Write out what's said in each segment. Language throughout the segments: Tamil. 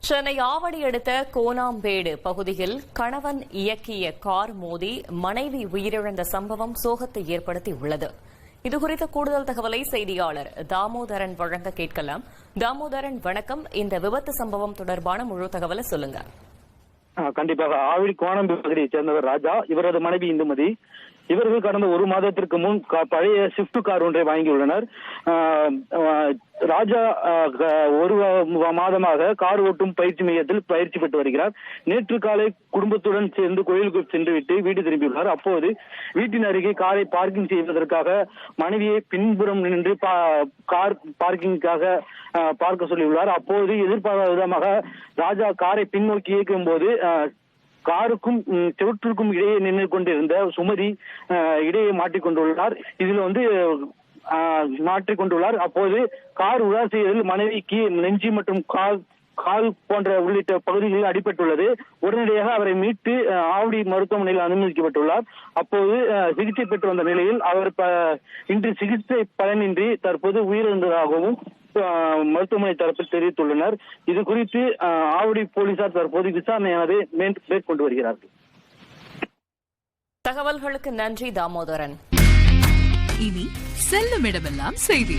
சென்னை ஆவடி அடுத்த கோனாம்பேடு பகுதியில் கணவன் இயக்கிய கார் மோதி மனைவி உயிரிழந்த சம்பவம் சோகத்தை ஏற்படுத்தியுள்ளது. இதுகுறித்த கூடுதல் தகவலை செய்தியாளர் தாமோதரன் வழங்க கேட்கலாம். தாமோதரன், வணக்கம். இந்த விபத்து சம்பவம் தொடர்பான முழு தகவலை சொல்லுங்க. கண்டிப்பாக. ஆவடி கோணம்பேடு பகுதியைச் சேர்ந்தவர் ராஜா, இவரது மனைவி இந்துமதி. இவர்கள் கடந்த ஒரு மாதத்திற்கு முன் பழைய ஸ்விஃப்ட் கார் ஒன்றை வாங்கியுள்ளனர். ராஜா ஒரு மாதமாக கார் ஓட்டும் பயிற்சி மையத்தில் பயிற்சி பெற்று வருகிறார். நேற்று காலை குடும்பத்துடன் சேர்ந்து கோயிலுக்கு சென்றுவிட்டு வீடு திரும்பியுள்ளார். அப்போது வீட்டின் அருகே காரை பார்க்கிங் செய்வதற்காக மனைவியை பின்புறம் நின்று கார் பார்க்கிங்காக பார்க்க சொல்லியுள்ளார். அப்போது எதிர்பாராத விதமாக ராஜா காரை பின்னோக்கி இயக்கும் போது காருக்கும் செவற்றுக்கும் இடையே நின்று கொண்டிருந்த சுமதி இடையே மாட்டிக்கொண்டுள்ளார். மாற்றிக்கொண்டுள்ளார். அப்போது கார் உலார் செய்வதில் மனைவிக்கு நெஞ்சி மற்றும் கால் போன்ற உள்ளிட்ட பகுதிகளில் அடிபட்டுள்ளது. உடனடியாக அவரை மீட்டு ஆவடி மருத்துவமனையில் அனுமதிக்கப்பட்டுள்ளார். அப்போது சிகிச்சை பெற்று வந்த நிலையில் அவர் இன்று சிகிச்சை பலனின்றி தற்போது உயிரிழந்ததாகவும் மருத்துவமனை தரப்பில் தெரிவித்துள்ளனர். இது குறித்து ஆவடி போலீசார் தற்போது விசாரணையானதை மேற்கொண்டு வருகிறார்கள். தகவல்களுக்கு நன்றி தாமோதரன். இனி செல்லும் இடமெல்லாம் செய்தி.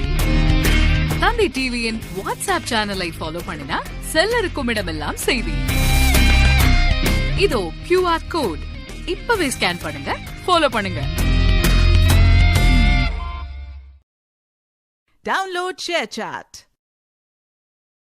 தந்தை டிவியின் வாட்ஸ்அப் சேனலை ஃபாலோ பண்ணினா செல்ல இருக்கும் இடமெல்லாம் செய்தி. இதோ QR கோட், இப்பவே ஸ்கேன் பண்ணுங்க, ஃபாலோ பண்ணுங்க. Download ShareChat.